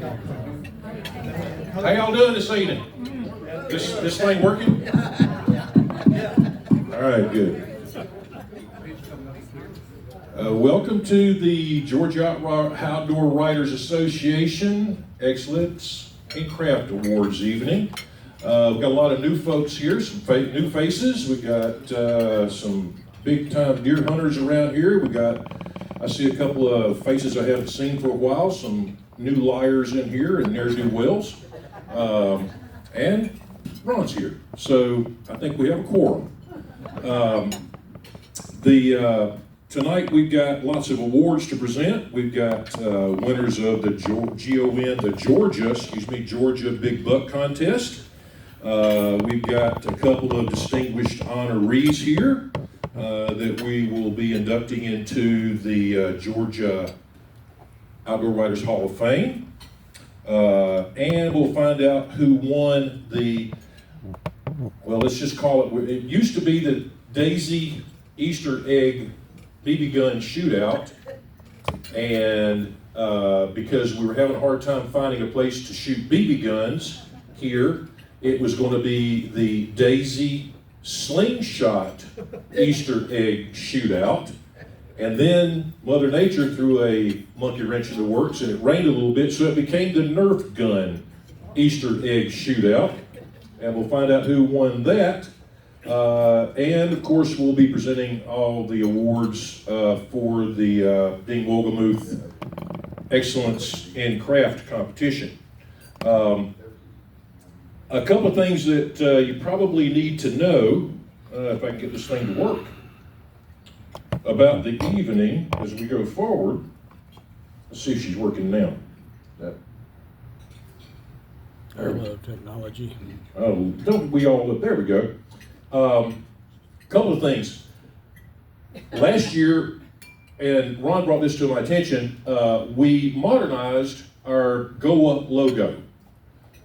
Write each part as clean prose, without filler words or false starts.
How y'all doing this evening? This thing working? All right, good. Welcome to the Georgia Outdoor Writers Association Excellence in Craft Awards evening. We've got a lot of new folks here, some new faces. We got some big-time deer hunters around here. I see a couple of faces I haven't seen for a while, some new liars in here and ne'er-do-wells. And Ron's here, so I think we have a quorum. Tonight we've got lots of awards to present. We've got winners of the Georgia Big Buck Contest. We've got a couple of distinguished honorees here that we will be inducting into the Georgia Outdoor Writers Hall of Fame. And we'll find out who won let's just call it used to be the Daisy Easter Egg BB gun shootout, and because we were having a hard time finding a place to shoot BB guns here, it was going to be the Daisy Slingshot Easter Egg shootout. And then Mother Nature threw a monkey wrench in the works, and it rained a little bit, so it became the Nerf gun Easter egg shootout. And we'll find out who won that. And of course, we'll be presenting all the awards for the Ddean Woghlemuth Excellence in Craft competition. A couple of things that you probably need to know, if I can get this thing to work, about the evening as we go forward. Let's see if she's working now. I love technology. Oh, don't we all? There we go. Couple of things. Last year, and Ron brought this to my attention, we modernized our GOWA logo.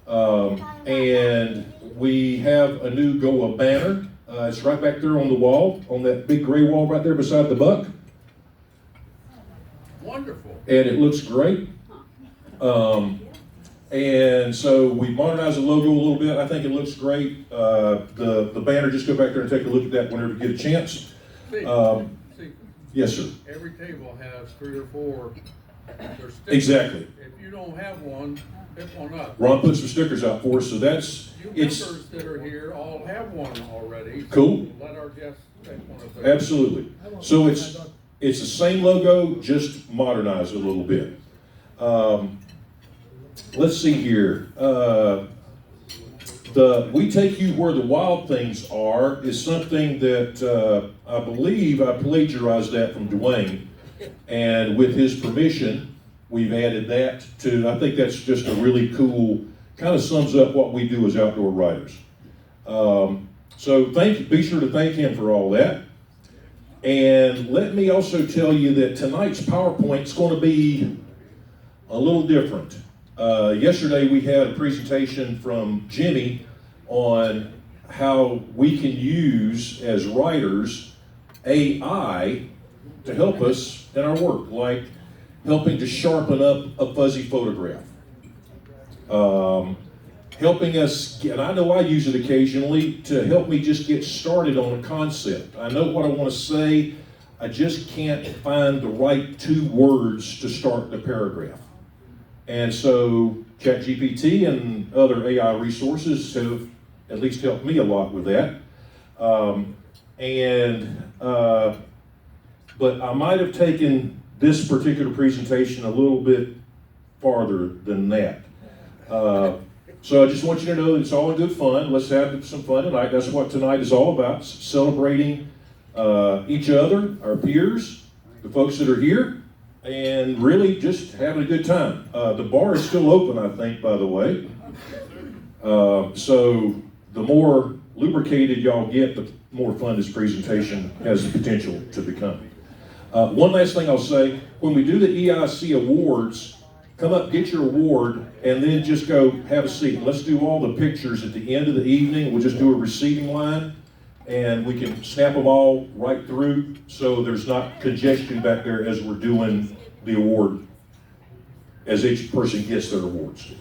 And we have a new GOWA banner. It's right back there on the wall, on that big gray wall right there beside the buck. Wonderful. And it looks great. And so we modernized the logo a little bit. I think it looks great. The banner, just go back there and take a look at that whenever you get a chance. Yes, sir. Every table has 3 or 4. Stickers. Exactly. If you don't have one, pick one up. Ron put some stickers out for us, so You members that are here all have one already. Cool. So let our guests take one of those. Absolutely. So it's the same logo, just modernized a little bit. Let's see here. We Take You Where the Wild Things Are is something that I believe I plagiarized that from Dwayne, and with his permission, we've added that to. I think that's just a really cool, kind of sums up what we do as outdoor writers. So be sure to thank him for all that. And let me also tell you that tonight's PowerPoint is going to be a little different. Yesterday we had a presentation from Jimmy on how we can use, as writers, AI to help us in our work, like helping to sharpen up a fuzzy photograph. Helping us, and I know I use it occasionally, to help me just get started on a concept. I know what I want to say, I just can't find the right 2 words to start the paragraph. And so ChatGPT and other AI resources have at least helped me a lot with that. But I might have taken this particular presentation a little bit farther than that. So I just want you to know that it's all in good fun. Let's have some fun tonight. That's what tonight is all about, celebrating each other, our peers, the folks that are here, and really just having a good time. The bar is still open, I think, by the way. So the more lubricated y'all get, the more fun this presentation has the potential to become. One last thing I'll say, when we do the EIC awards, come up, get your award, and then just go have a seat. Let's do all the pictures at the end of the evening. We'll just do a receiving line, and we can snap them all right through so there's not congestion back there as we're doing the award as each person gets their awards.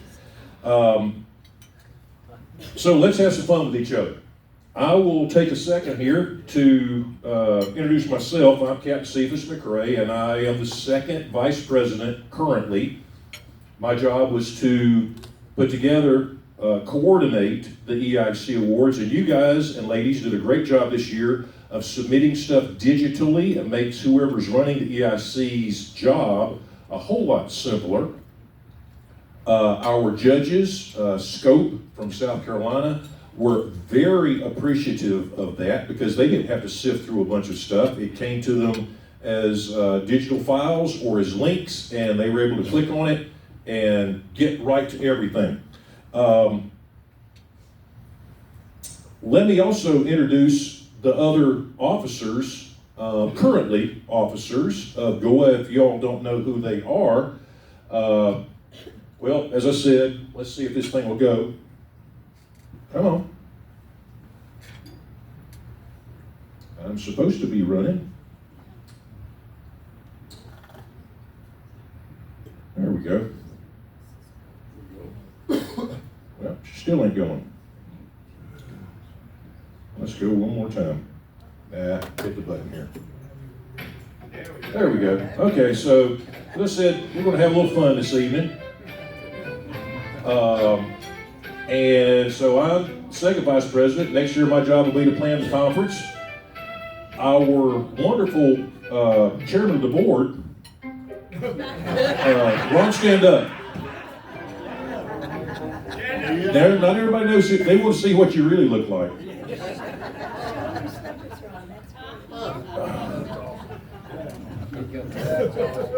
So let's have some fun with each other. I will take a second here to introduce myself. I'm Captain Cephas McRae, and I am the second vice president currently. My job was to put together, coordinate the EIC awards, and you guys and ladies did a great job this year of submitting stuff digitally. It makes whoever's running the EIC's job a whole lot simpler. Our judges, Scope from South Carolina, were very appreciative of that because they didn't have to sift through a bunch of stuff. It came to them as digital files or as links, and they were able to click on it and get right to everything. Let me also introduce the other officers, currently officers of GOWA, if y'all don't know who they are. Well, as I said, let's see if this thing will go. Come on. I'm supposed to be running. There we go. Well, still ain't going. Let's go one more time. Hit the button here. There we go. Okay, so as I said, we're going to have a little fun this evening. And so I'm second vice president. Next year my job will be to plan the conference. Our wonderful chairman of the board, Ron, stand up. Not everybody knows it. They want to see what you really look like.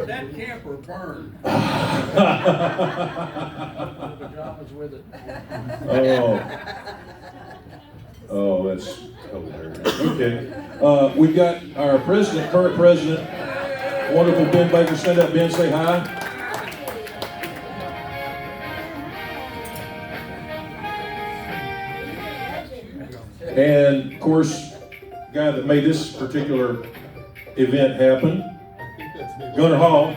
That camper burned. Oh, that's hilarious. Okay. We've got our president, current president, wonderful Ben Baker. Stand up, Ben, say hi. And of course, the guy that made this particular event happen, Gunnar Hall.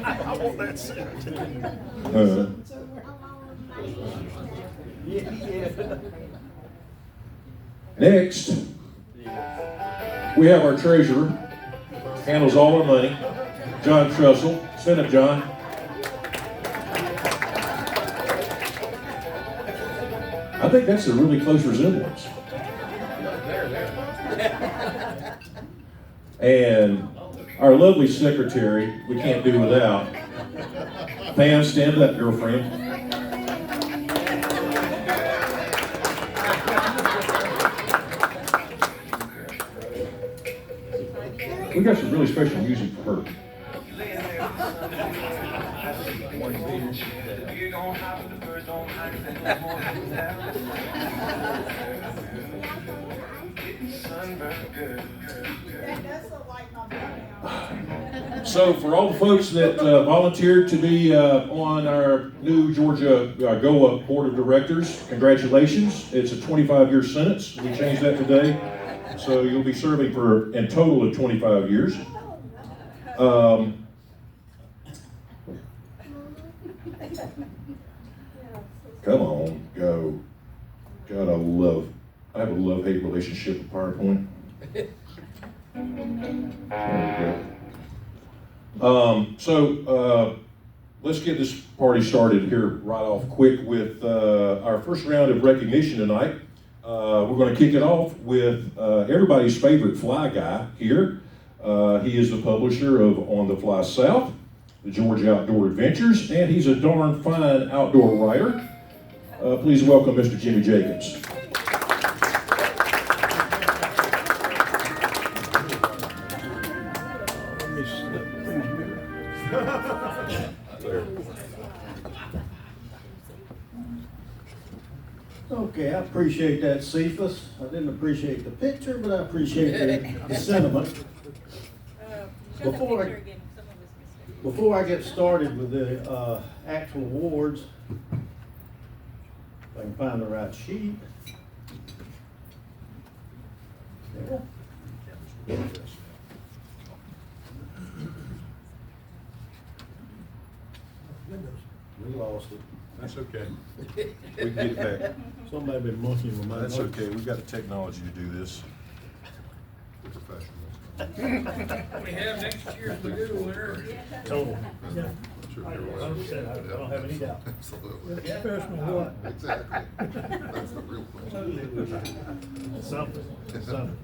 I want that set. Next, we have our treasurer, handles all our money, John Trussell. Stand up, John. I think that's a really close resemblance. And our lovely secretary, we can't do without. Pam, stand up, girlfriend. We got some really special music for her. So for all the folks that volunteered to be on our new Georgia GOWA Board of Directors, congratulations. It's a 25-year sentence. We changed that today. So you'll be serving for in total of 25 years. Come on, go. God, I have a love-hate relationship with PowerPoint. There we go. Let's get this party started here right off quick with our first round of recognition tonight. We're going to kick it off with everybody's favorite fly guy here. He is the publisher of On the Fly South, the Georgia Outdoor Adventures, and he's a darn fine outdoor writer. Please welcome Mr. Jimmy Jacobs. Okay, I appreciate that, Cephas. I didn't appreciate the picture, but I appreciate the sentiment. Before I get started with the actual awards, If I can find the right sheet. There. We lost it. That's okay. We can get it back. Somebody been monkeying with my That's notes. okay, we've got the technology to do this. We're professionals. We have next year's Magoo winner. Total. Sure, I you're right. understand. I don't have any doubt. Absolutely. Professional what? Exactly. That's the real question. Something. Let's get you down.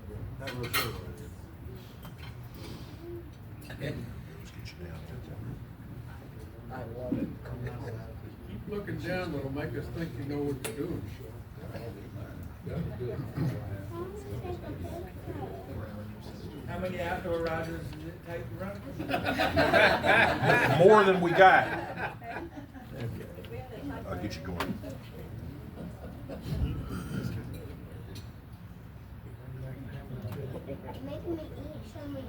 Keep looking down, it'll make us think you know what you're doing. How many outdoor riders does it take to run? More than we got. I'll get you going. Making me eat some more.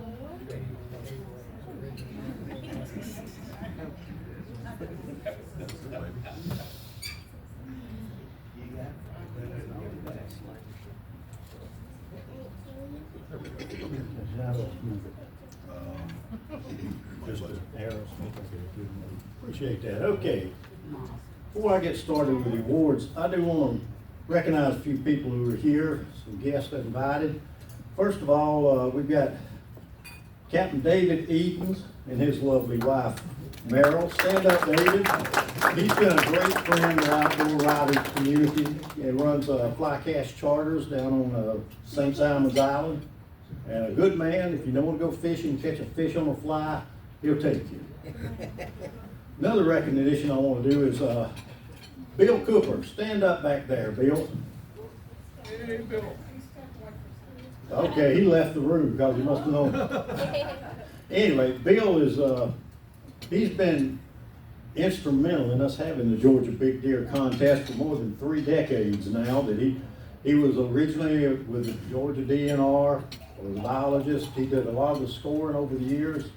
Now let's move it. Just an arrow. Appreciate that. Okay. Before I get started with the awards, I do want to recognize a few people who are here, some guests invited. First of all, we've got Captain David Edens and his lovely wife, Merrill. Stand up, David. He's been a great friend of the outdoor riders community and runs Flycast Charters down on St. Simon's Island. And a good man. If you don't want to go fishing, catch a fish on a fly, he'll take you. Another recognition I want to do is Bill Cooper. Stand up back there, Bill. Hey, Bill. Okay, he left the room because he must have known. Anyway, Bill is, he's been instrumental in us having the Georgia Big Deer Contest for more than 3 decades now. That he was originally with the Georgia DNR, was a biologist. He did a lot of the scoring over the years.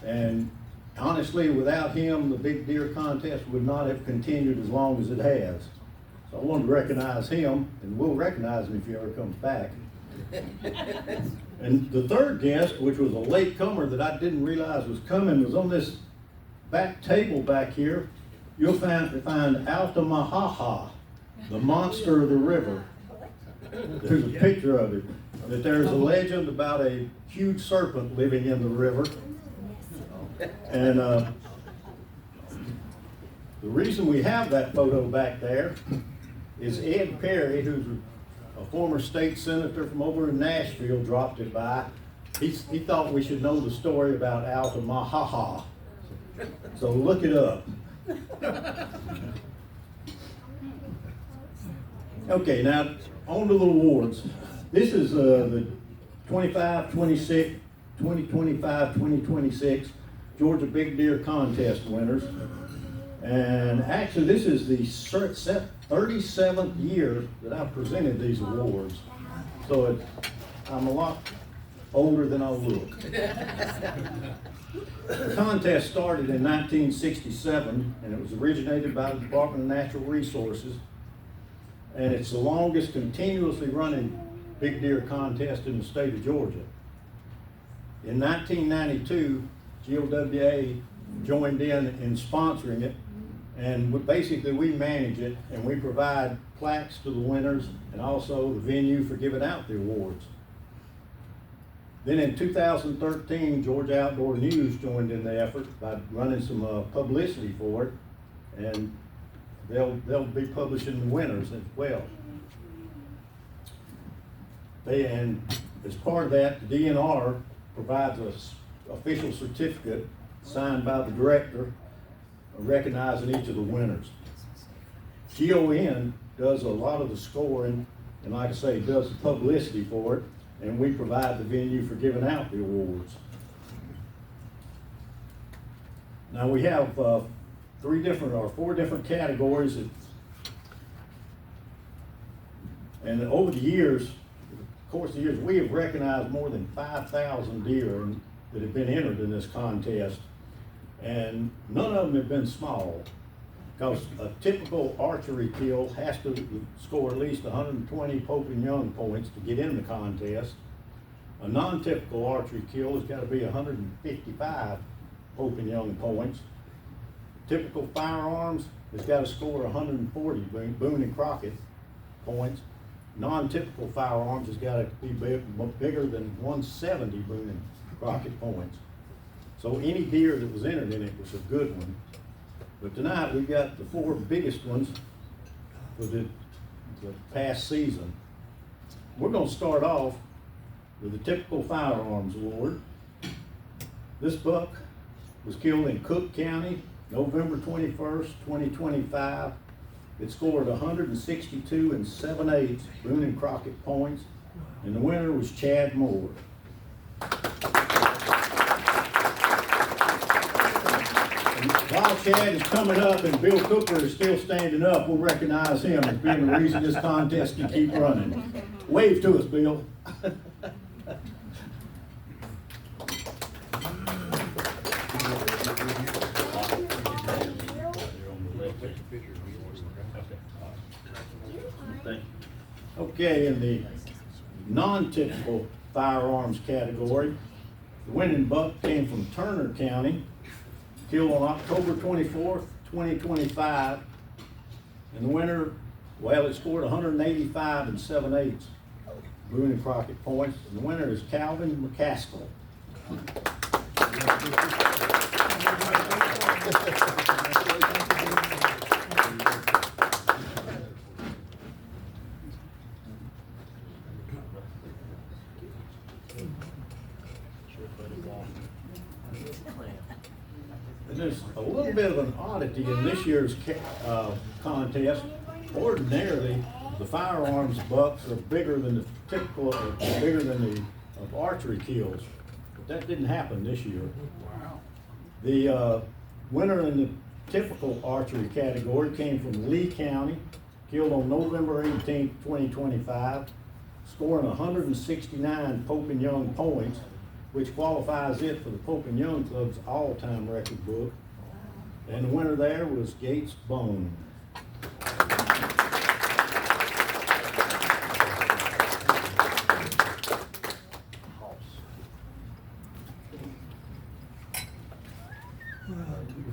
And honestly, without him, the Big Deer Contest would not have continued as long as it has. So I wanted to recognize him, and we'll recognize him if he ever comes back. And the third guest, which was a late comer that I didn't realize was coming, was on this back table back here. You'll find Altamahaha, the monster of the river. There's a picture of it. That there's a legend about a huge serpent living in the river. And the reason we have that photo back there is Ed Perry, who's a former state senator from over in Nashville, dropped it by. He thought we should know the story about Altamahaha. So look it up. Okay, now on to the awards. This is the 2025-2026 Georgia Big Deer Contest winners. And actually, this is the 37th year that I've presented these awards. So I'm a lot older than I look. The contest started in 1967, and it was originated by the Department of Natural Resources. And it's the longest continuously running Big Deer contest in the state of Georgia. In 1992, GOWA joined in sponsoring it, and basically we manage it, and we provide plaques to the winners and also the venue for giving out the awards. Then in 2013, Georgia Outdoor News joined in the effort by running some publicity for it, and they'll be publishing the winners as well. And as part of that, the DNR provides us official certificate signed by the director recognizing each of the winners. GON does a lot of the scoring, and like I say, does the publicity for it, and we provide the venue for giving out the awards. Now we have 4 different categories, and over the years, course of the years, we have recognized more than 5,000 deer that have been entered in this contest, and none of them have been small. Because a typical archery kill has to score at least 120 Pope and Young points to get in the contest. A non-typical archery kill has got to be 155 Pope and Young points. Typical firearms has got to score 140 Boone and Crockett points. Non-typical firearms has got to be bigger than 170 Boone and Crockett points. So any deer that was entered in it was a good one. But tonight we've got the 4 biggest ones for the past season. We're going to start off with the typical firearms award. This buck was killed in Cook County, November 21st, 2025. It scored 162 7/8 Boone and Crockett points, and the winner was Chad Moore. While Chad is coming up and Bill Cooper is still standing up, we'll recognize him as being the reason this contest can keep running. Wave to us, Bill. Okay, in the non-typical firearms category, the winning buck came from Turner County, killed on October 24th, 2025. And the winner, well, it scored 185 7/8 Boone and Crockett points. And the winner is Calvin McCaskill. And there's a little bit of an oddity in this year's contest. Ordinarily, the firearms bucks are bigger than the typical, bigger than the archery kills. But that didn't happen this year. Wow. The winner in the typical archery category came from Lee County, killed on November 18th, 2025, scoring 169 Pope and Young points, which qualifies it for the Pope and Young Club's all-time record book. And the winner there was Gates Bone.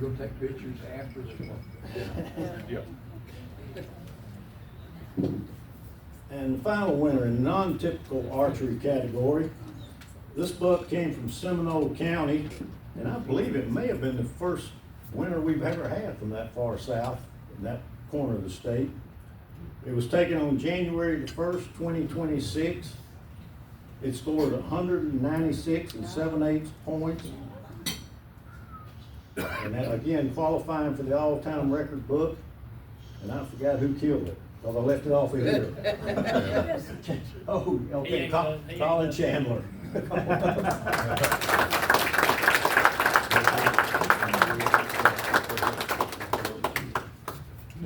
We're gonna take pictures after the one. Yeah. And the final winner in non-typical archery category, this buck came from Seminole County, and I believe it may have been the first winner we've ever had from that far south, in that corner of the state. It was taken on January the 1st, 2026. It scored 196 7/8 points. And that, again, qualifying for the all-time record book. And I forgot who killed it, because I left it off of here. Oh, okay, Colin Chandler.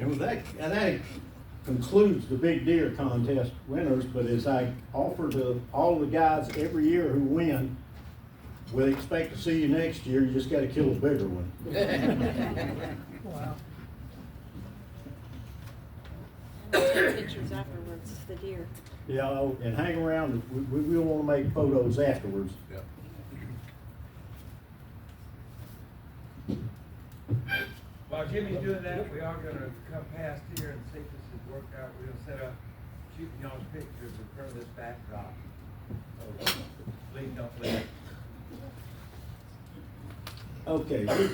And with that, and that concludes the big deer contest winners, but as I offer to all the guys every year who win, we'll expect to see you next year, you just gotta kill a bigger one. Wow. Take pictures afterwards, the deer. Yeah, and hang around, we will wanna make photos afterwards. Yep. While Jimmy's doing that, we are gonna come past here and see if this has worked out. We're gonna set up shooting y'all's pictures in front of this backdrop. So, please don't leave. Okay, we're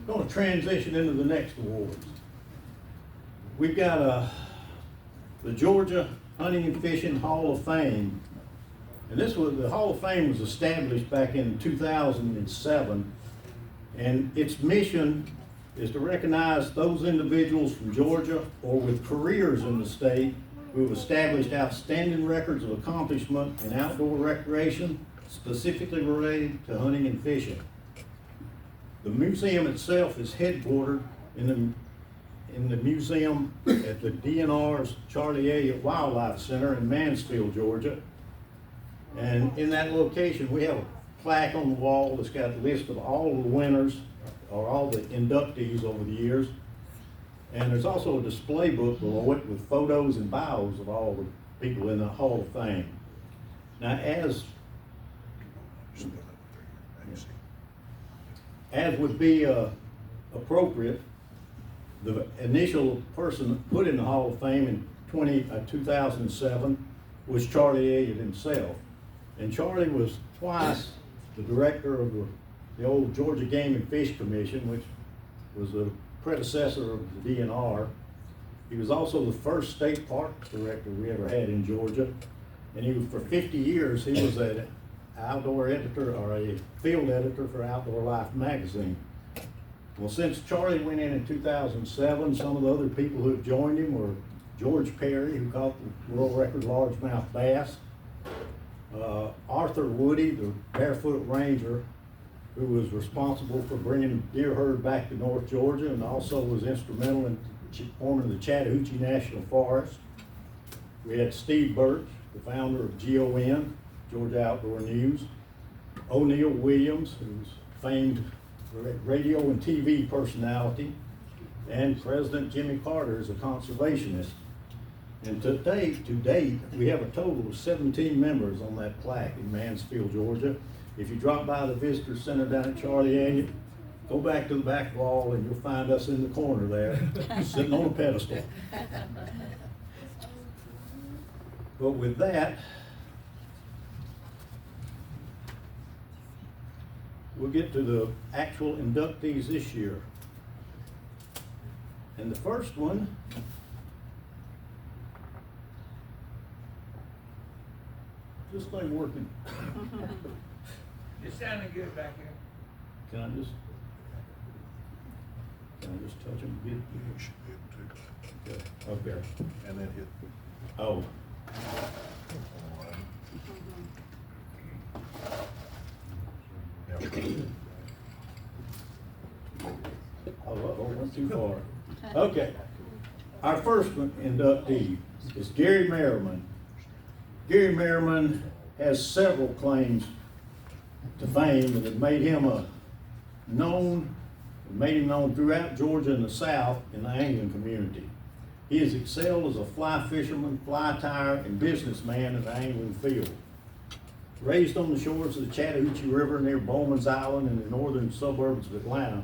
gonna transition into the next awards. We've got, the Georgia Hunting and Fishing Hall of Fame. And the Hall of Fame was established back in 2007. And its mission is to recognize those individuals from Georgia or with careers in the state who have established outstanding records of accomplishment in outdoor recreation, specifically related to hunting and fishing. The museum itself is headquartered in the museum at the DNR's Charlie Elliott Wildlife Center in Mansfield, Georgia. And in that location, we have a plaque on the wall that's got a list of all the winners or all the inductees over the years. And there's also a display book below it with photos and bios of all the people in the Hall of Fame. Now, as would be appropriate, the initial person put in the Hall of Fame in 2007 was Charlie Elliott himself. And Charlie was twice the director of the old Georgia Game and Fish Commission, which was the predecessor of the DNR. He was also the first state parks director we ever had in Georgia. And he was, for 50 years, he was an outdoor editor or a field editor for Outdoor Life magazine. Well, since Charlie went in 2007, some of the other people who have joined him were George Perry, who caught the world record largemouth bass, Arthur Woody, the barefoot ranger, who was responsible for bringing deer herd back to North Georgia and also was instrumental in forming the Chattahoochee National Forest. We had Steve Birch, the founder of GON, Georgia Outdoor News, O'Neill Williams, who's famed radio and TV personality, and President Jimmy Carter is a conservationist. And to date, we have a total of 17 members on that plaque in Mansfield, Georgia. If you drop by the Visitor Center down at Charlie Elliott, go back to the back wall and you'll find us in the corner there, sitting on a pedestal. But with that, we'll get to the actual inductees this year. And the first one this thing working. It's sounding good back here. Can I just touch him? You should be able to. Okay. Okay. And then hit. Oh. Oh, went too far. Okay. Our first one inductee is Gary Merriman. Gary Merriman has several claims to fame that have made him known throughout Georgia and the South in the angling community. He has excelled as a fly fisherman, fly tyer, and businessman in the angling field. Raised on the shores of the Chattahoochee River near Bowman's Island in the northern suburbs of Atlanta,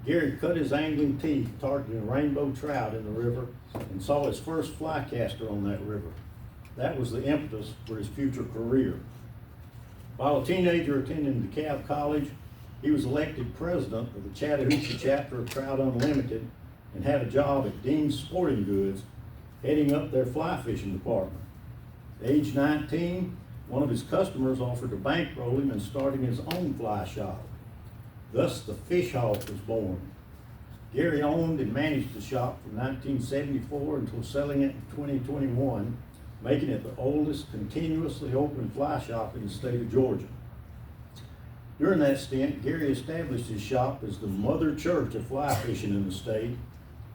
Gary cut his angling teeth targeting rainbow trout in the river and saw his first fly caster on that river. That was the impetus for his future career. While a teenager attending DeKalb College, he was elected president of the Chattahoochee chapter of Trout Unlimited and had a job at Dean's Sporting Goods, heading up their fly fishing department. At age 19, one of his customers offered to bankroll him in starting his own fly shop. Thus, the Fish Hawk was born. Gary owned and managed the shop from 1974 until selling it in 2021, making it the oldest continuously open fly shop in the state of Georgia. During that stint, Gary established his shop as the mother church of fly fishing in the state,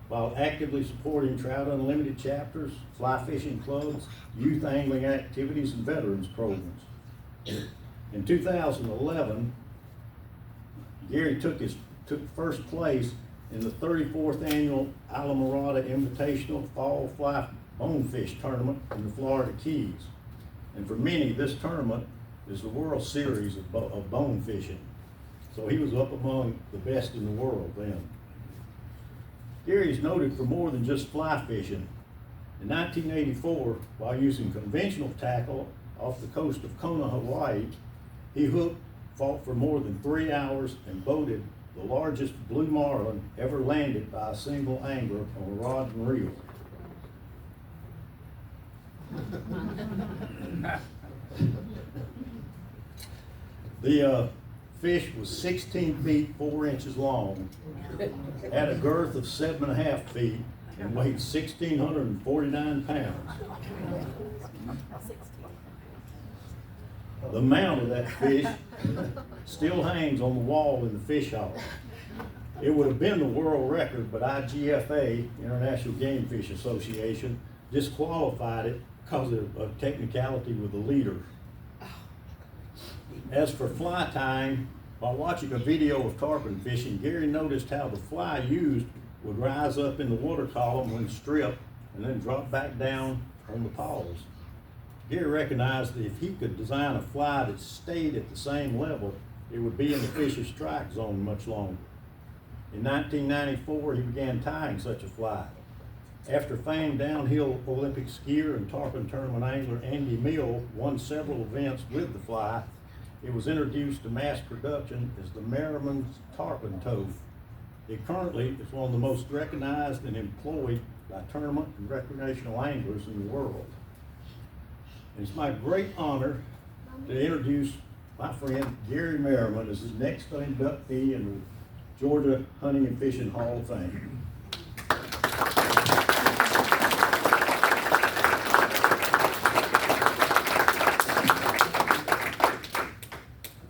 while actively supporting Trout Unlimited chapters, fly fishing clubs, youth angling activities, and veterans programs. In 2011, Gary took first place in the 34th annual Alamorada Invitational Fall Fly Bonefish Tournament in the Florida Keys. And for many, this tournament is the World Series of bone fishing. So he was up among the best in the world then. Gary is noted for more than just fly fishing. In 1984, while using conventional tackle off the coast of Kona, Hawaii, he fought for more than 3 hours and boated the largest blue marlin ever landed by a single angler on a rod and reel. The fish was 16 feet 4 inches long, had a girth of 7.5 feet, and weighed 1,649 pounds. The mount of that fish still hangs on the wall in the fish hall. It would have been the world record, but IGFA, International Game Fish Association, disqualified it because of a technicality with the leader. As for fly tying, while watching a video of tarpon fishing, Gary noticed how the fly used would rise up in the water column when stripped and then drop back down on the paws. Gary recognized that if he could design a fly that stayed at the same level, it would be in the fish's strike zone much longer. In 1994, he began tying such a fly. After famed downhill Olympic skier and tarpon tournament angler Andy Mill won several events with the fly, it was introduced to mass production as the Merriman's tarpon toad. It currently is one of the most recognized and employed by tournament and recreational anglers in the world. And it's my great honor to introduce my friend Gary Merriman as the next inductee in the Georgia Hunting and Fishing Hall of Fame.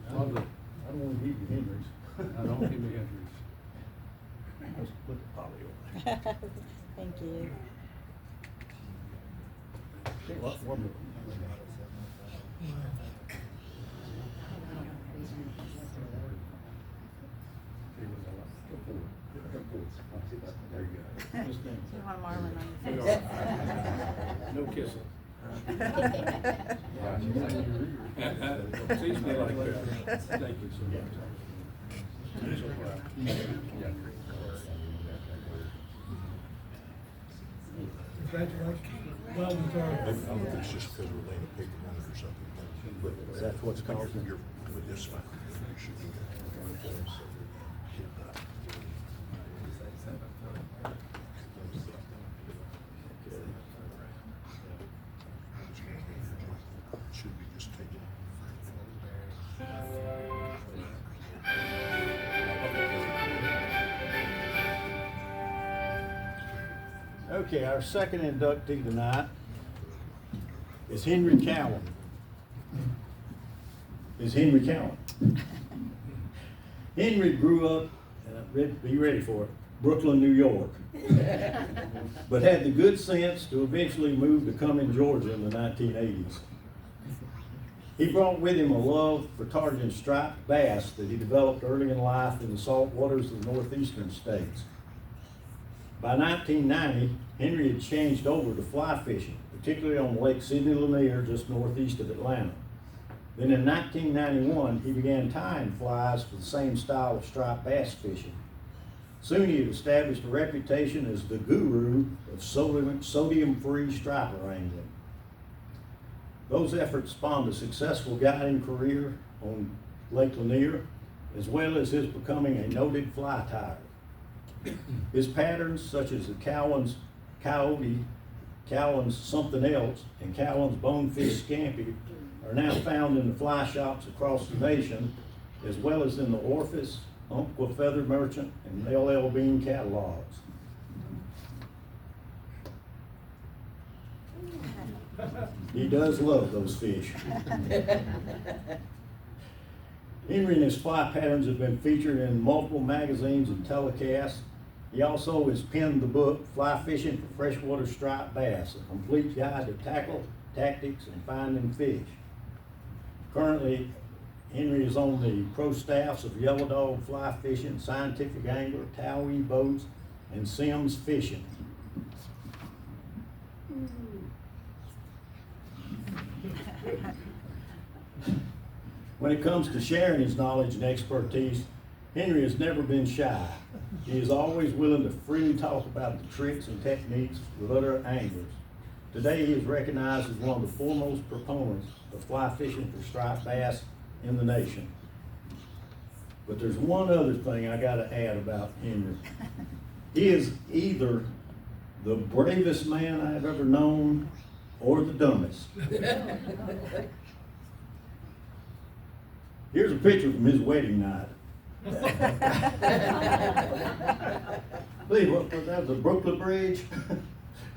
I don't want to give you Henry's. I don't give me entries. Let's put the poly over there. Thank you. One more. There you go. You want Marlon on your face? No kissing. Teach me like that. Thank you so much. I'm so proud. Congratulations. Well deserved. I don't know if it's just because we're laying a paper on it or something. But That's what's causing you're, with this one, you should be. Should be just taken. Okay, our second inductee tonight is Henry Cowan. Henry grew up, be ready for it, Brooklyn, New York. But had the good sense to eventually move to Cumming, Georgia in the 1980s. He brought with him a love for targeting striped bass that he developed early in life in the salt waters of the northeastern states. By 1990, Henry had changed over to fly fishing, particularly on Lake Sidney Lanier, just northeast of Atlanta. Then in 1991, he began tying flies for the same style of striped bass fishing. Soon he had established a reputation as the guru of sodium-free striper angling. Those efforts spawned a successful guiding career on Lake Lanier, as well as his becoming a noted fly tyer. His patterns, such as the Cowan's Coyote, Cowan's Something Else, and Cowan's Bonefish Scampi, are now found in the fly shops across the nation, as well as in the Orpheus, Umpqua Feather Merchant, and L.L. Bean catalogs. He does love those fish. Henry and his fly patterns have been featured in multiple magazines and telecasts. He also has penned the book, Fly Fishing for Freshwater Striped Bass, a complete guide to tackle, tactics, and finding fish. Currently, Henry is on the pro staffs of Yellow Dog Fly Fishing, Scientific Angler, Towee Boats, and Sims Fishing. When it comes to sharing his knowledge and expertise, Henry has never been shy. He is always willing to freely talk about the tricks and techniques with other anglers. Today, he is recognized as one of the foremost proponents of fly fishing for striped bass in the nation. But there's one other thing I gotta add about Henry. He is either the bravest man I have ever known or the dumbest. Here's a picture from his wedding night. Lee, what was that, the Brooklyn Bridge?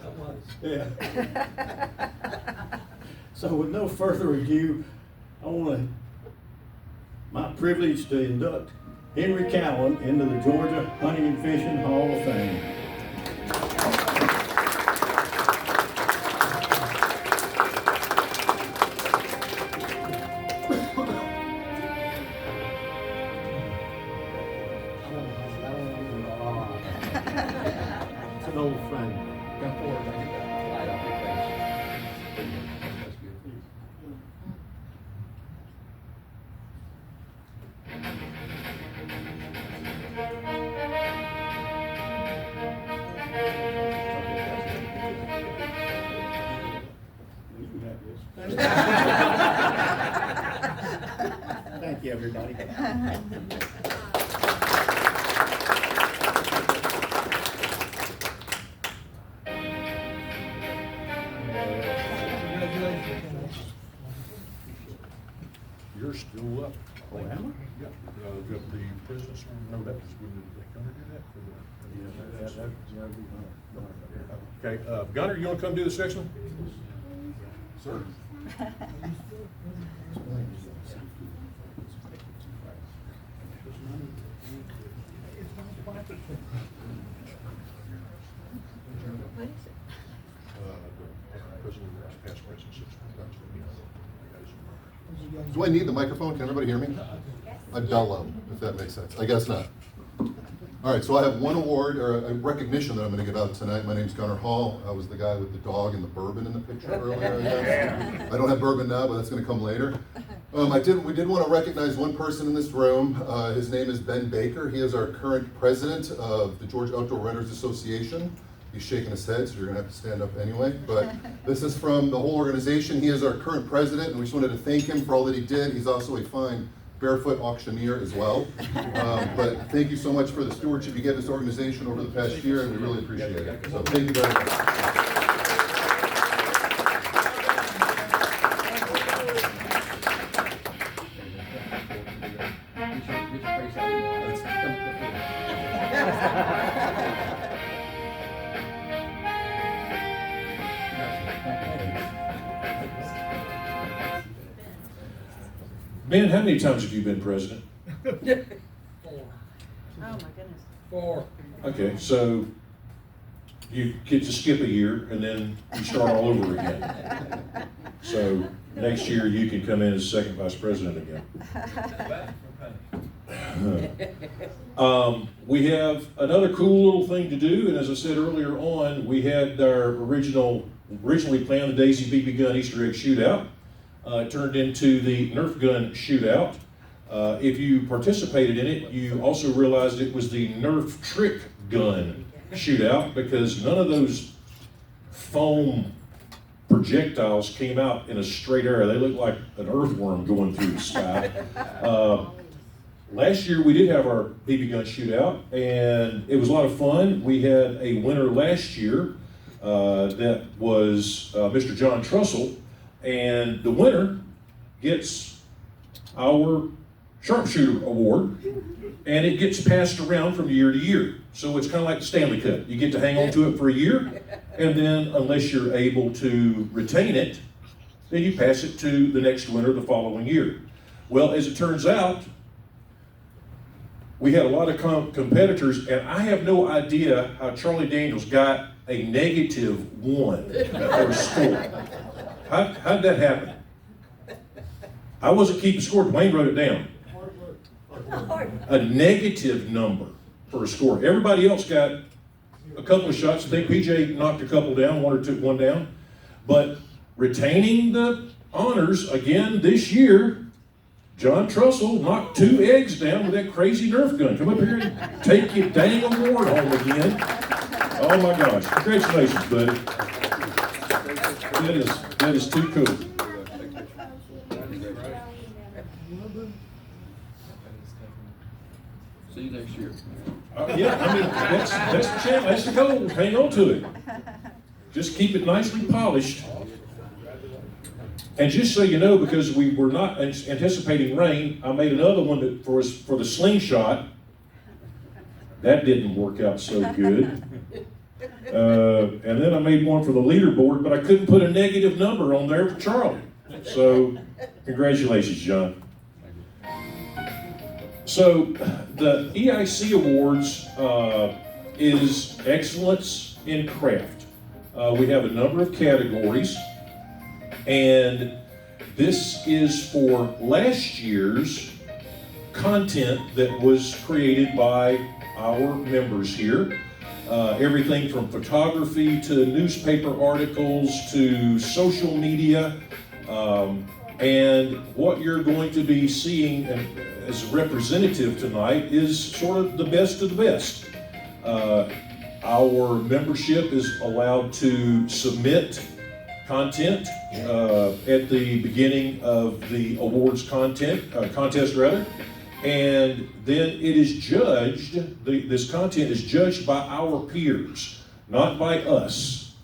That was. Yeah. So with no further ado, my privilege to induct Henry Cowan into the Georgia Hunting and Fishing Hall of Fame. like this. Thank you, everybody. Congratulations. You're still up. Oh, am I? Yeah, got the president's, no, that was, when did Gunner do that? Okay, Gunner, you wanna come do this next one? Sir. What is it? The president, past president, Do I need the microphone? Can everybody hear me? I bellow, if that makes sense. I guess not. All right, so I have one award, or a recognition that I'm going to give out tonight. My name's Gunnar Hall. I was the guy with the dog and the bourbon in the picture earlier, I guess. I don't have bourbon now, but that's going to come later. We did want to recognize one person in this room. His name is Ben Baker. He is our current president of the Georgia Outdoor Renters Association. He's shaking his head, so you're gonna have to stand up anyway. But this is from the whole organization. He is our current president, and we just wanted to thank him for all that he did. He's also a fine barefoot auctioneer as well. But thank you so much for the stewardship you gave this organization over the past year, and we really appreciate it. So thank you very much. Ben, how many times have you been president? Oh, my goodness. 4. Okay, so you get to skip a year and then you start all over again. So next year you can come in as second vice president again. We have another cool little thing to do, and as I said earlier on, we had our originally planned the Daisy BB gun Easter egg shootout. It turned into the Nerf gun shootout. If you participated in it, you also realized it was the Nerf trick gun shootout, because none of those foam projectiles came out in a straight arrow. They looked like an earthworm going through the sky. Last year we did have our BB gun shootout, and it was a lot of fun. We had a winner last year that was Mr. John Trussell, and the winner gets our sharpshooter award, and it gets passed around from year to year. So it's kind of like the Stanley Cup. You get to hang on to it for a year, and then unless you're able to retain it, then you pass it to the next winner the following year. Well, as it turns out, we had a lot of competitors, and I have no idea how Charlie Daniels got a -1 for a score. How'd that happen? I wasn't keeping score. Dwayne wrote it down. A negative number for a score. Everybody else got a couple of shots. I think PJ knocked a couple down, one or two, one down. But retaining the honors again this year, John Trussell knocked 2 eggs down with that crazy Nerf gun. Come up here and take your dang award home again. Oh my gosh. Congratulations, buddy. That is too cool. See you next year. Yeah, I mean, that's the champ, that's the goal. Hang on to it. Just keep it nicely polished. And just so you know, because we were not anticipating rain, I made another one for the slingshot. That didn't work out so good. And then I made one for the leaderboard, but I couldn't put a negative number on there for Charlie. So, congratulations, John. So, the EIC Awards is Excellence in Craft. We have a number of categories, and this is for last year's content that was created by our members here. Everything from photography to newspaper articles to social media. And what you're going to be seeing as a representative tonight is sort of the best of the best. Our membership is allowed to submit content at the beginning of the awards contest rather. And then it is judged, this content is judged by our peers, not by us.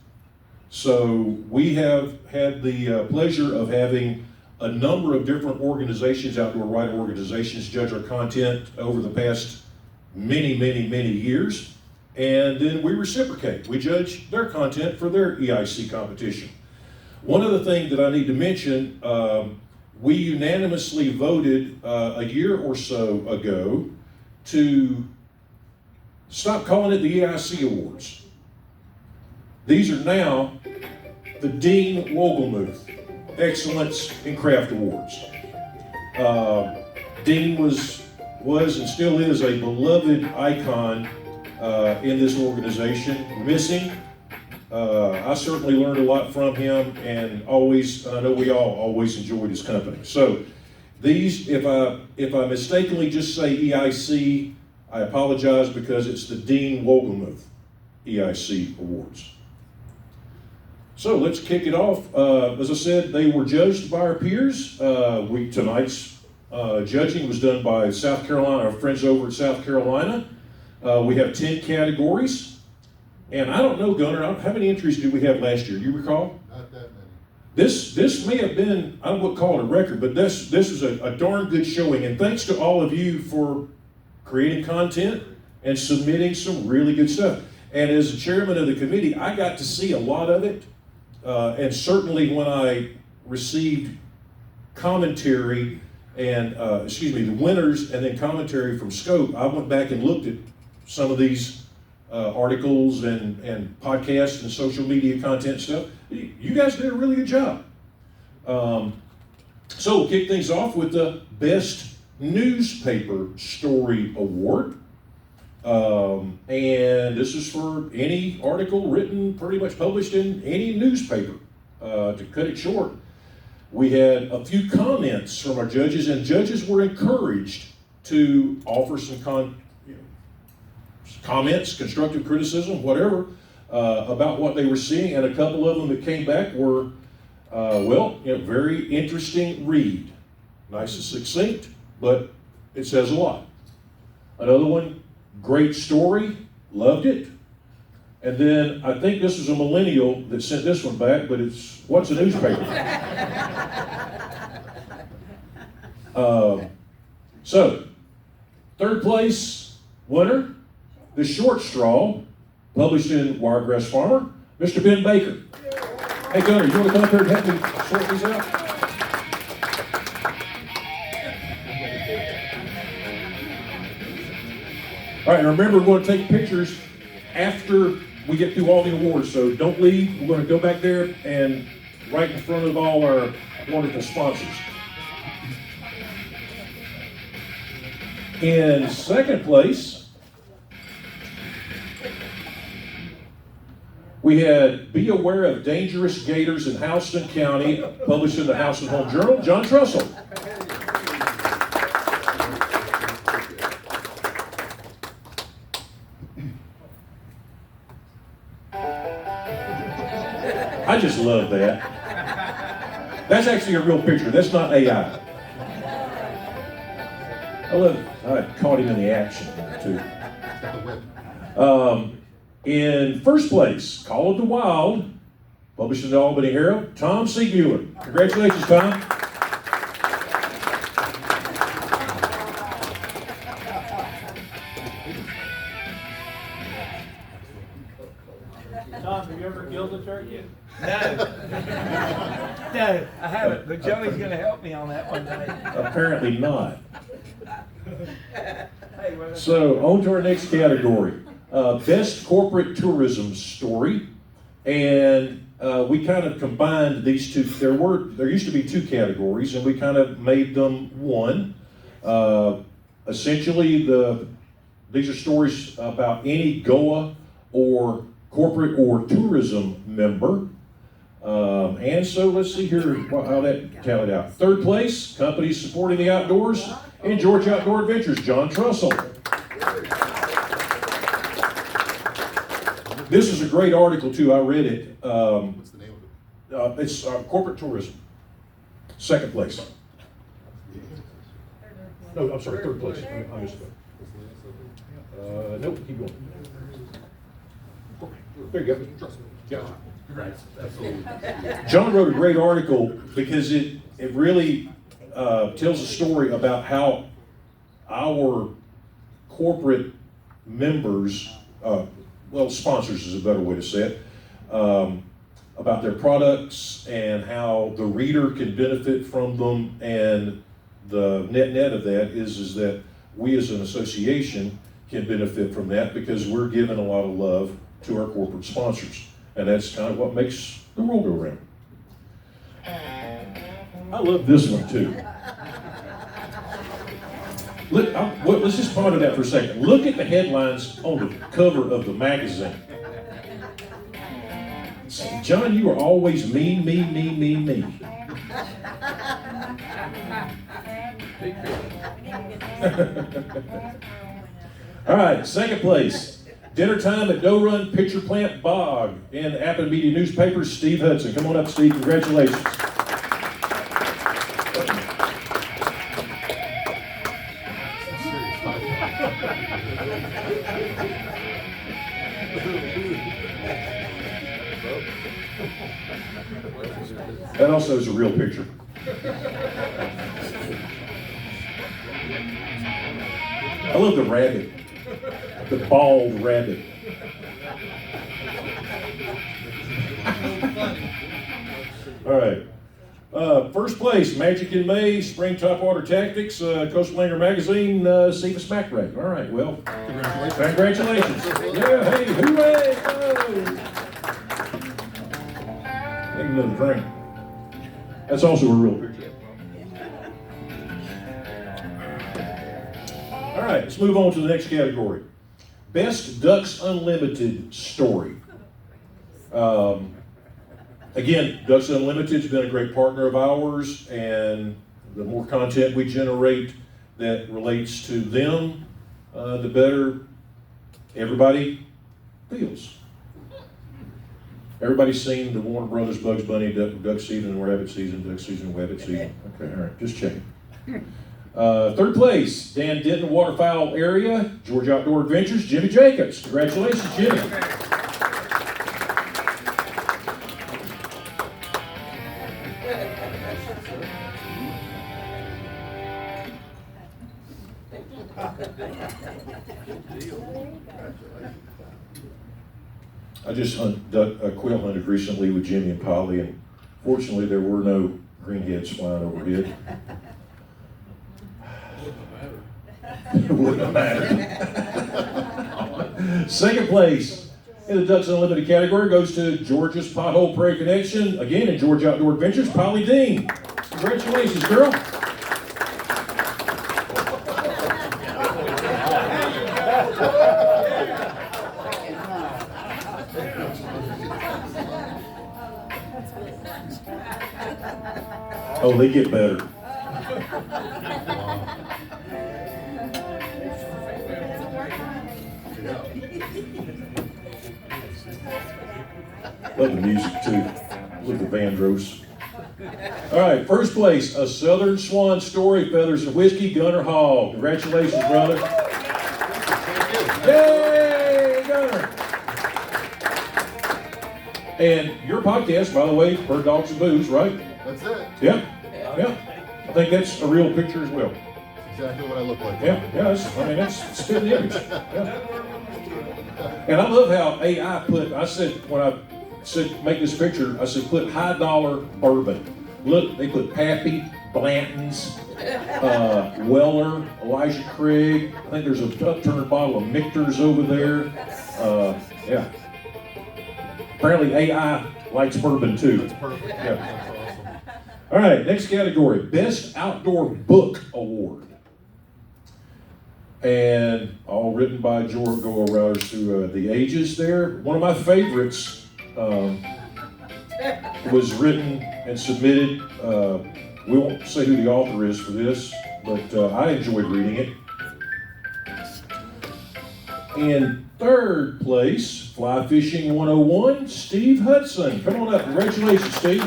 So we have had the pleasure of having a number of different organizations, outdoor writer organizations, judge our content over the past many years. And then we reciprocate. We judge their content for their EIC competition. One other thing that I need to mention, we unanimously voted a year or so ago to stop calling it the EIC Awards. These are now the Ddean Woghlemuth Excellence in Craft Awards. Dean was and still is a beloved icon in this organization. Missing. I certainly learned a lot from him, and I know we all always enjoyed his company. So these, if I mistakenly just say EIC, I apologize, because it's the Ddean Woghlemuth EIC Awards. So let's kick it off. As I said, they were judged by our peers. Tonight's judging was done by South Carolina, our friends over at South Carolina. We have 10 categories. And I don't know, Gunnar, how many entries did we have last year? You recall? Not that many. This may have been, I wouldn't call it a record, but this was a darn good showing. And thanks to all of you for creating content and submitting some really good stuff. And as the chairman of the committee, I got to see a lot of it. And certainly when I received commentary and, the winners and then commentary from Scope, I went back and looked at some of these articles and podcasts and social media content stuff. You guys did a really good job. So we'll kick things off with the Best Newspaper Story Award. And this is for any article written, pretty much published in any newspaper. To cut it short, we had a few comments from our judges, and judges were encouraged to offer some comments, constructive criticism, whatever, about what they were seeing. And a couple of them that came back were, very interesting read. Nice and succinct, but it says a lot. Another one, great story, loved it. And then I think this was a millennial that sent this one back, but it's, what's a newspaper? So, third place winner, The Short Straw, published in Wiregrass Farmer, Mr. Ben Baker. Hey, Gunnar, you want to come up here and help me sort these out? All right, remember, we're going to take pictures after we get through all the awards, so don't leave. We're going to go back there and right in front of all our wonderful sponsors. In second place, we had Be Aware of Dangerous Gators in Houston County, published in the House and Home Journal, John Trussell. I just love that. That's actually a real picture. That's not AI. I love it. I caught him in the action, too. In first place, Call of the Wild, published in the Albany Herald, Tom Siegmuller. Congratulations, Tom. Tom, have you ever killed a turkey? No. No, I haven't, but Joey's gonna help me on that one day. Apparently not. So, on to our next category. Best Corporate Tourism Story. And we kind of combined these two. There used to be two categories, and we kind of made them one. Essentially, these are stories about any GOA or corporate or tourism member. And so let's see here how that tallied out. Third place, companies supporting the outdoors in Georgia Outdoor Adventures, John Trussell. This is a great article too, I read it. What's the name of It's corporate tourism. Second place. No, I'm sorry, third place. I missed that. Nope, keep going. There you go. Gotcha. John wrote a great article because it really tells a story about how our corporate members, sponsors is a better way to say it, about their products and how the reader can benefit from them. And the net of that is that we as an association can benefit from that because we're giving a lot of love to our corporate sponsors. And that's kind of what makes the world go round. I love this one too. Let's just ponder that for a second. Look at the headlines on the cover of the magazine. John, you are always me. All right, second place. Dinner time at Doe Run Pitcher Plant Bog in Appin Media Newspapers. Steve Hudson. Come on up, Steve. Congratulations. That also is a real picture. I love the rabbit. The bald rabbit. All right. First place, Magic in May, Spring Topwater Tactics, Coastal Langer Magazine, Cephas Mac Ray. All right, well, congratulations. Yeah, hey, hooray! Take another drink. That's also a real picture. All right, let's move on to the next category. Best Ducks Unlimited story. Again, Ducks Unlimited has been a great partner of ours, and the more content we generate that relates to them, the better everybody feels. Everybody's seen the Warner Brothers Bugs Bunny duck season, rabbit season, duck season, rabbit season. Okay, all right, just checking. Third place, Dan Denton Waterfowl Area, Georgia Outdoor Adventures, Jimmy Jacobs. Congratulations, Jimmy. I just quail hunted recently with Jimmy and Polly, and fortunately there were no greenheads flying overhead. Wouldn't have mattered. Second place in the Ducks Unlimited category goes to Georgia's Pothole Prairie Connection, again in Georgia Outdoor Adventures, Polly Dean. Congratulations, girl. Oh, they get better. Love the music too. Look at Vandross. All right, first place, A Southern Swan Story, Feathers and Whiskey, Gunner Hall. Congratulations, brother. Yay, Gunner. And your podcast, by the way, Bird Dogs and Booze, right? That's it. Yeah. I think that's a real picture as well. That's exactly what I look like. Yeah, that's still the image. Yeah. And I love how AI when I said make this picture, I said put high dollar bourbon. Look, they put Pappy, Blanton's, Weller, Elijah Craig. I think there's a upturned bottle of Michter's over there. Yeah. Apparently AI likes bourbon too. That's perfect. Yeah. That's awesome. All right, next category, Best Outdoor Book Award. And all written by George Goa Routers through the ages there. One of my favorites was written and submitted. We won't say who the author is for this, but I enjoyed reading it. In third place, Fly Fishing 101, Steve Hudson. Come on up. Congratulations, Steve.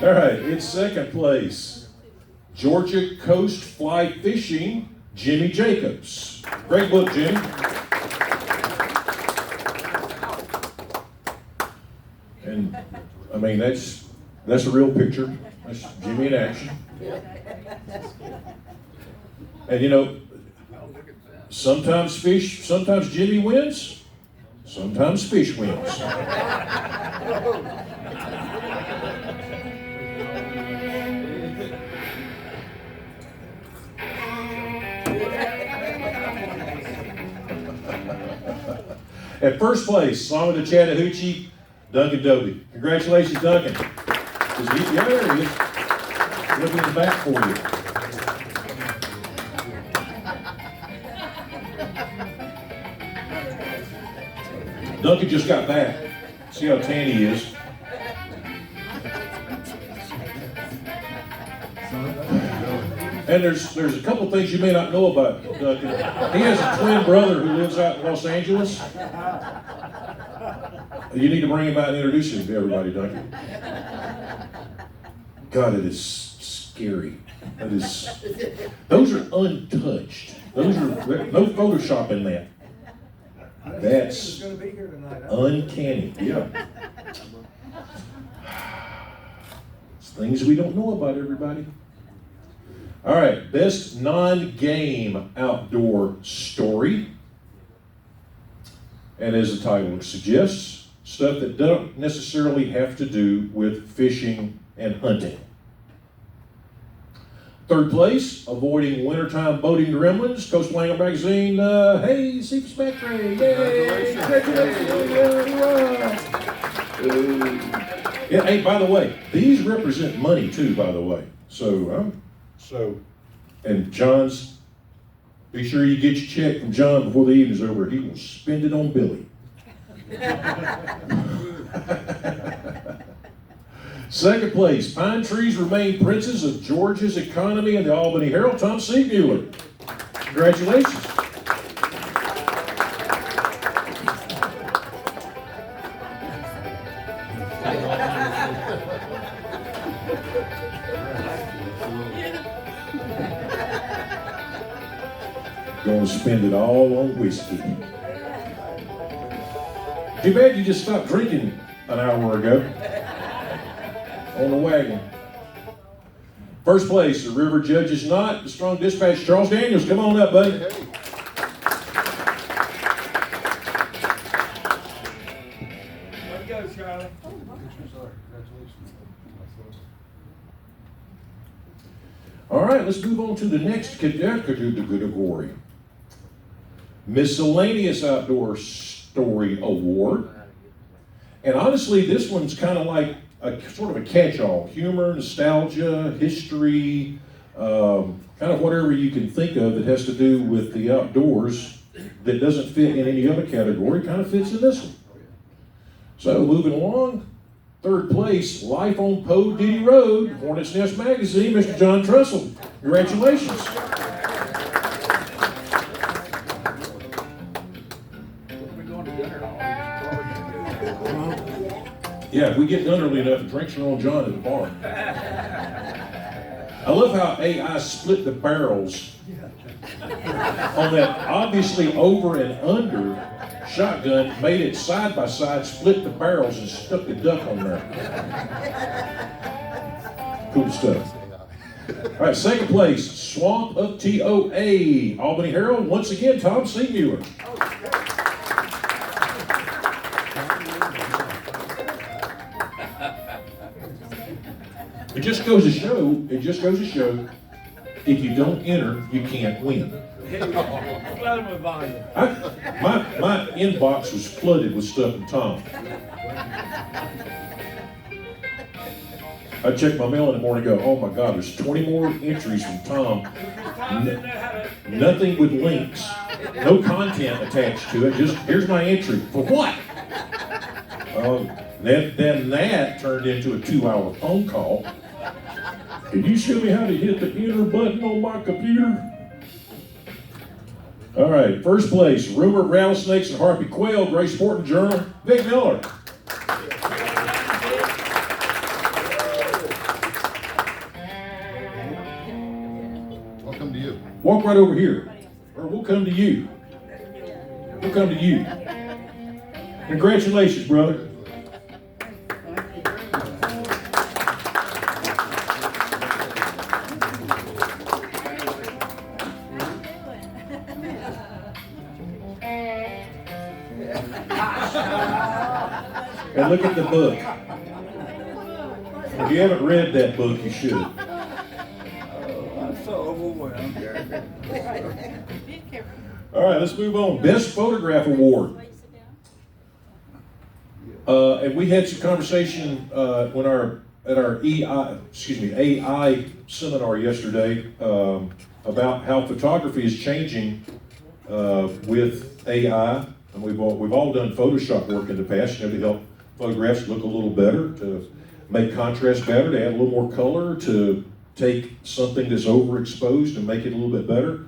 All right, in second place, Georgia Coast Fly Fishing, Jimmy Jacobs. Great book, Jimmy. And I mean, that's a real picture. That's Jimmy in action. And you know, sometimes Jimmy wins, sometimes fish wins. At first place, Song of the Chattahoochee, Duncan Dobie. Congratulations, Duncan. Yeah, there he is. He'll be in the back for you. Duncan just got back. See how tan he is. And there's a couple things you may not know about Duncan. He has a twin brother who lives out in Los Angeles. You need to bring him out and introduce him to everybody, Duncan. God, it is scary. Those are untouched. Those are no Photoshop in that. That's uncanny. Yeah. It's things we don't know about, everybody. All right, best non-game outdoor story. And as the title suggests, stuff that don't necessarily have to do with fishing and hunting. Third place, avoiding wintertime boating gremlins. Coastal Angler Magazine, hey, Cephas Macrae, yay! Yeah, hey, by the way, these represent money too, by the way. So, and John's, be sure you get your check from John before the evening's over. He will spend it on Billy. Second place, pine trees remain princes of Georgia's economy in the Albany Herald, Tom Siegmuller. Congratulations. Going to spend it all on whiskey. Too bad you just stopped drinking an hour ago on the wagon. First place, the River Judges Knot, the Strong Dispatch, Charles Daniels. Come on up, buddy. Hey. Let's go, Charlie. All right, let's move on to the next category. Miscellaneous Outdoor Story Award. And honestly, this one's kind of like a sort of a catch-all. Humor, nostalgia, history, kind of whatever you can think of that has to do with the outdoors that doesn't fit in any other category, kind of fits in this one. So moving along, third place, Life on Po Diddy Road, Hornets Nest Magazine, Mr. John Trussell. Congratulations. Yeah, if we get done early enough, the drinks are on John at the bar. I love how AI split the barrels on that obviously over and under shotgun, made it side by side, split the barrels, and stuck the duck on there. Cool stuff. All right, second place, Swamp of TOA, Albany Herald. Once again, Tom Siegmuller. It just goes to show, if you don't enter, you can't win. Flood with volume. My inbox was flooded with stuff from Tom. I check my mail in the morning and go, oh my God, there's 20 more entries from Tom. Tom didn't know how to. Nothing with links, no content attached to it, just here's my entry. For what? Then that turned into a 2-hour phone call. Can you show me how to hit the enter button on my computer? All right, first place, rumored rattlesnakes and harpy quail, Gray Sporting Journal, Vic Miller. Welcome to you. Walk right over here, or we'll come to you. We'll come to you. Congratulations, brother. And look at the book. If you haven't read that book, you should. I'm so overwhelmed. All right, let's move on. Best Photograph Award. And we had some conversation at our AI seminar yesterday about how photography is changing with AI. And we've all done Photoshop work in the past, to help photographs look a little better, to make contrast better, to add a little more color, to take something that's overexposed and make it a little bit better.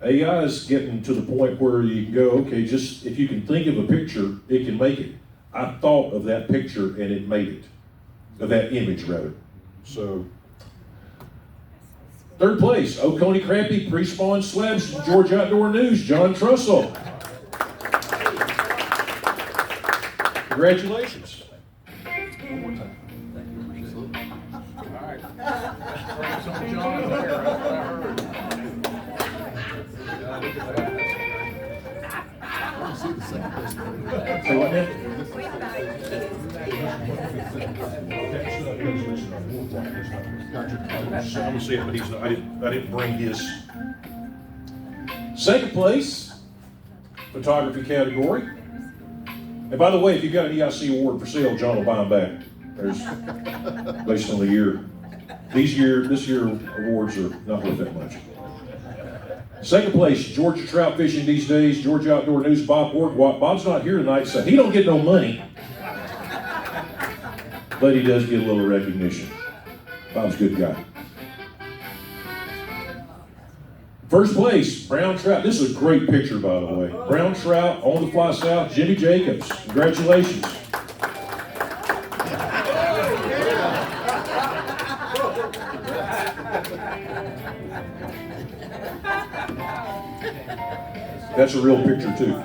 AI is getting to the point where you can go, okay, just if you can think of a picture, it can make it. I thought of that picture and it made it, of that image rather. So, third place, Oconee Crappie, Pre-Spawn Slabs, Georgia Outdoor News, John Trussell. Congratulations. One more time. Absolutely. All right. Some John there, that's what I heard. See the second place. Say what now? Gotcha. I'm gonna see it, but he's not, I didn't bring his. Second place, photography category. And by the way, if you've got an EIC award for sale, John will buy them back. There's, based on the year. This year awards are not worth that much. Second place, Georgia Trout Fishing These Days, Georgia Outdoor News, Bob Borgwat. Bob's not here tonight, so he don't get no money. But he does get a little recognition. Bob's a good guy. First place, brown trout. This is a great picture, by the way. Brown trout on the fly south, Jimmy Jacobs. Congratulations. That's a real picture too.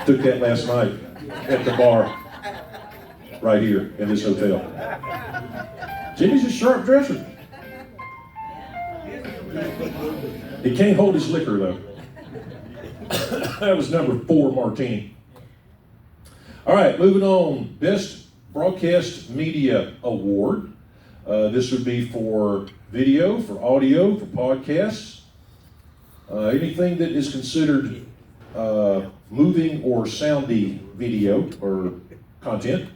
Took that last night at the bar right here in this hotel. Jimmy's a sharp dresser. He can't hold his liquor though. That was number 4 martini. All right, moving on. Best Broadcast Media Award. This would be for video, for audio, for podcasts. Anything that is considered moving or soundy video or content.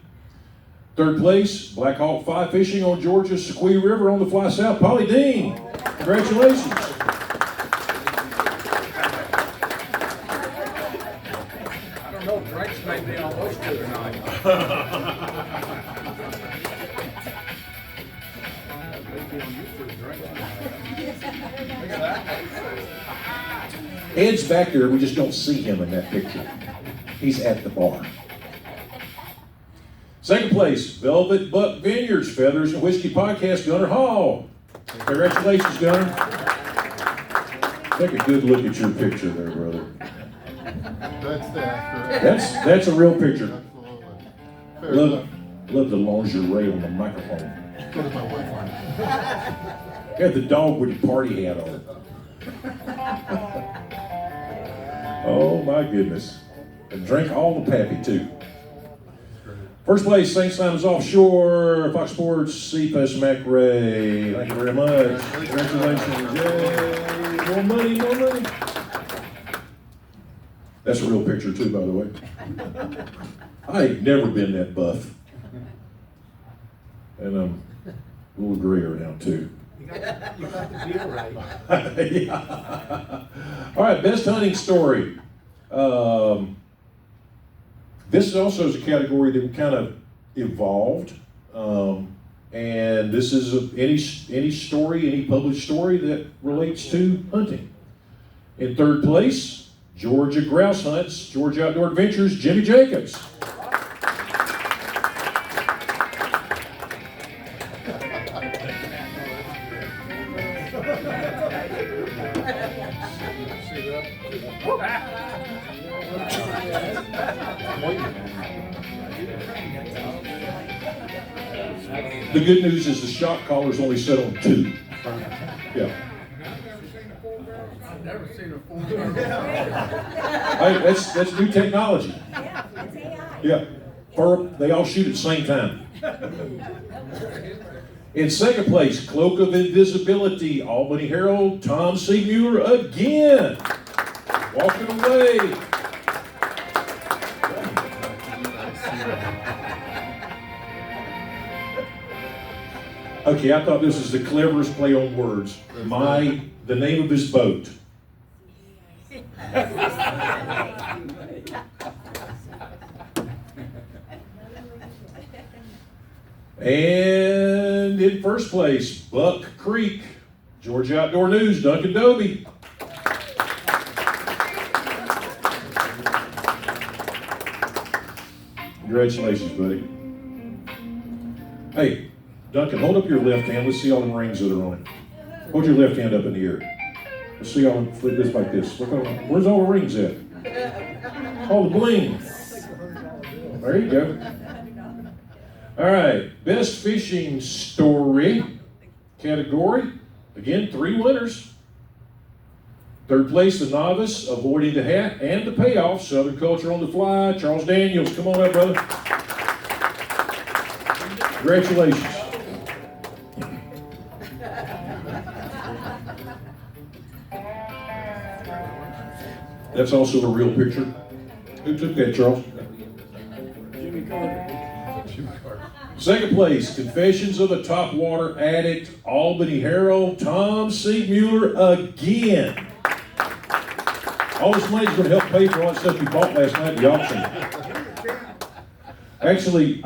Third place, Black Hawk Fly Fishing on Georgia's Sequoia River on the fly south, Polly Dean. Congratulations. I don't know if drinks may be on those two tonight. Maybe on you for the drinks. Look at that. Ed's back there, we just don't see him in that picture. He's at the bar. Second place, Velvet Buck Vineyards, Feathers and Whiskey Podcast, Gunnar Hall. Congratulations, Gunnar. Take a good look at your picture there, brother. That's the actor. That's a real picture. Absolutely. Fair Love, enough. love the lingerie on the microphone. So does my wife on it. Got the dog with the party hat on. Oh my goodness. And drink all the pappy too. First place, St. Simon's Offshore, Fox Sports, Cephas McRae. Thank you very much. Congratulations. Yay. More money, more money. That's a real picture too, by the way. I ain't never been that buff. and I'm a little grayer now too. You got the deal right. Yeah. All right, best hunting story. This also is a category that kind of evolved, and this is any story, any published story that relates to hunting. In third place, Georgia Grouse Hunts, Georgia Outdoor Adventures, Jimmy Jacobs. The good news is the shot caller's only set on 2. Yeah. I've never seen a full barrel. Hey, that's new technology. Yeah, it's AI. Yeah. They all shoot at the same time. In second place, Cloak of Invisibility, Albany Herald, Tom C. Mueller again. Walking away. Okay, I thought this was the cleverest play on words. The name of his boat. And in first place, Buck Creek, Georgia Outdoor News, Duncan Dobie. Congratulations, buddy. Hey, Duncan, hold up your left hand. Let's see all the rings that are on it. Hold your left hand up in the air. Let's see all flip this like this. Look on, where's all the rings at? All the bling. There you go. All right, best fishing story category. Again, 3 winners. Third place, The Novice, Avoiding the Hat and the Payoff, Southern Culture on the Fly, Charles Daniels. Come on up, brother. Congratulations. That's also a real picture. Who took that, Charles? Jimmy Carter. Second place, Confessions of a Topwater Addict, Albany Herald, Tom C. Mueller again. All this money's going to help pay for all that stuff you bought last night at the auction. Actually,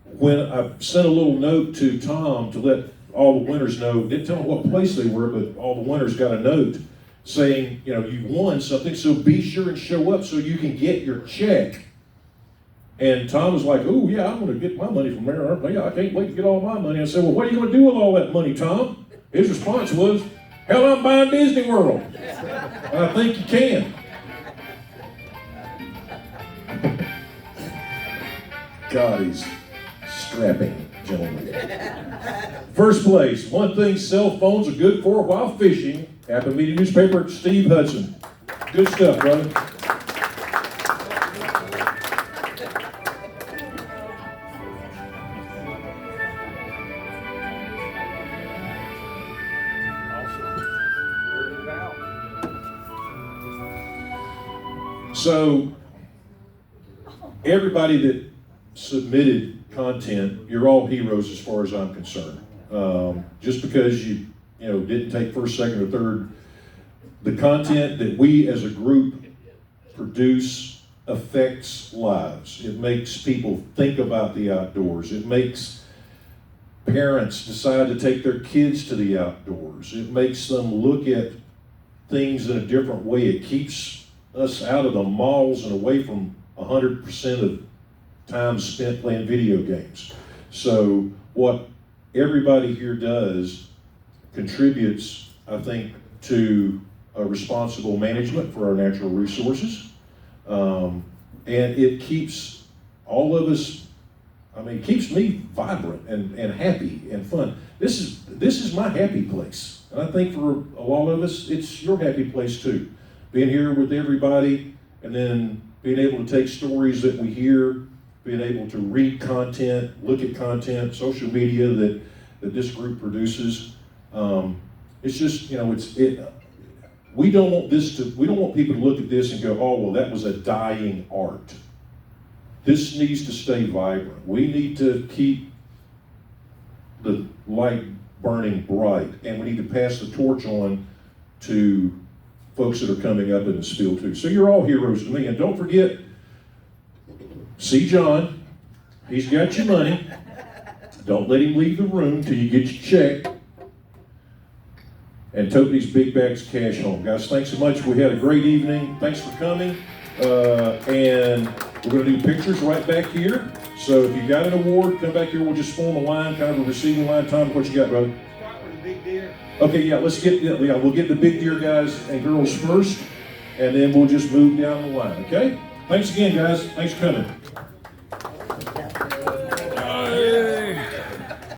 when I sent a little note to Tom to let all the winners know, didn't tell them what place they were, but all the winners got a note saying, you know, you won something, so be sure and show up so you can get your check. And Tom was like, oh yeah, I'm going to get my money from there. Yeah, I can't wait to get all my money. I said, well, what are you going to do with all that money, Tom? His response was, hell, I'm buying Disney World. And I think you can. God, he's strapping, gentlemen. First place, one thing cell phones are good for while fishing. Happy Media Newspaper, Steve Hudson. Good stuff, brother. So, everybody that submitted content, you're all heroes as far as I'm concerned. Just because you didn't take first, second, or third, the content that we as a group produce affects lives. It makes people think about the outdoors. It makes parents decide to take their kids to the outdoors. It makes them look at things in a different way. It keeps us out of the malls and away from 100% of time spent playing video games. So what everybody here does contributes, I think, to a responsible management for our natural resources. And it keeps all of us, it keeps me vibrant and happy and fun. This is my happy place. And I think for a lot of us, it's your happy place too. Being here with everybody and then being able to take stories that we hear, being able to read content, look at content, social media that this group produces. It's just, we don't want people to look at this and go, oh, well, that was a dying art. This needs to stay vibrant. We need to keep the light burning bright. And we need to pass the torch on to folks that are coming up in the spiel too. So you're all heroes to me. And don't forget, see John. He's got your money. Don't let him leave the room till you get your check. And tote these big bags of cash home. Guys, thanks so much. We had a great evening. Thanks for coming. And we're going to do pictures right back here. So if you got an award, come back here. We'll just form a line, kind of a receiving line. Tom, what you got, brother? Start with the big deer. Okay, yeah, we'll get the big deer guys and girls first, and then we'll just move down the line, okay? Thanks again, guys. Thanks for coming.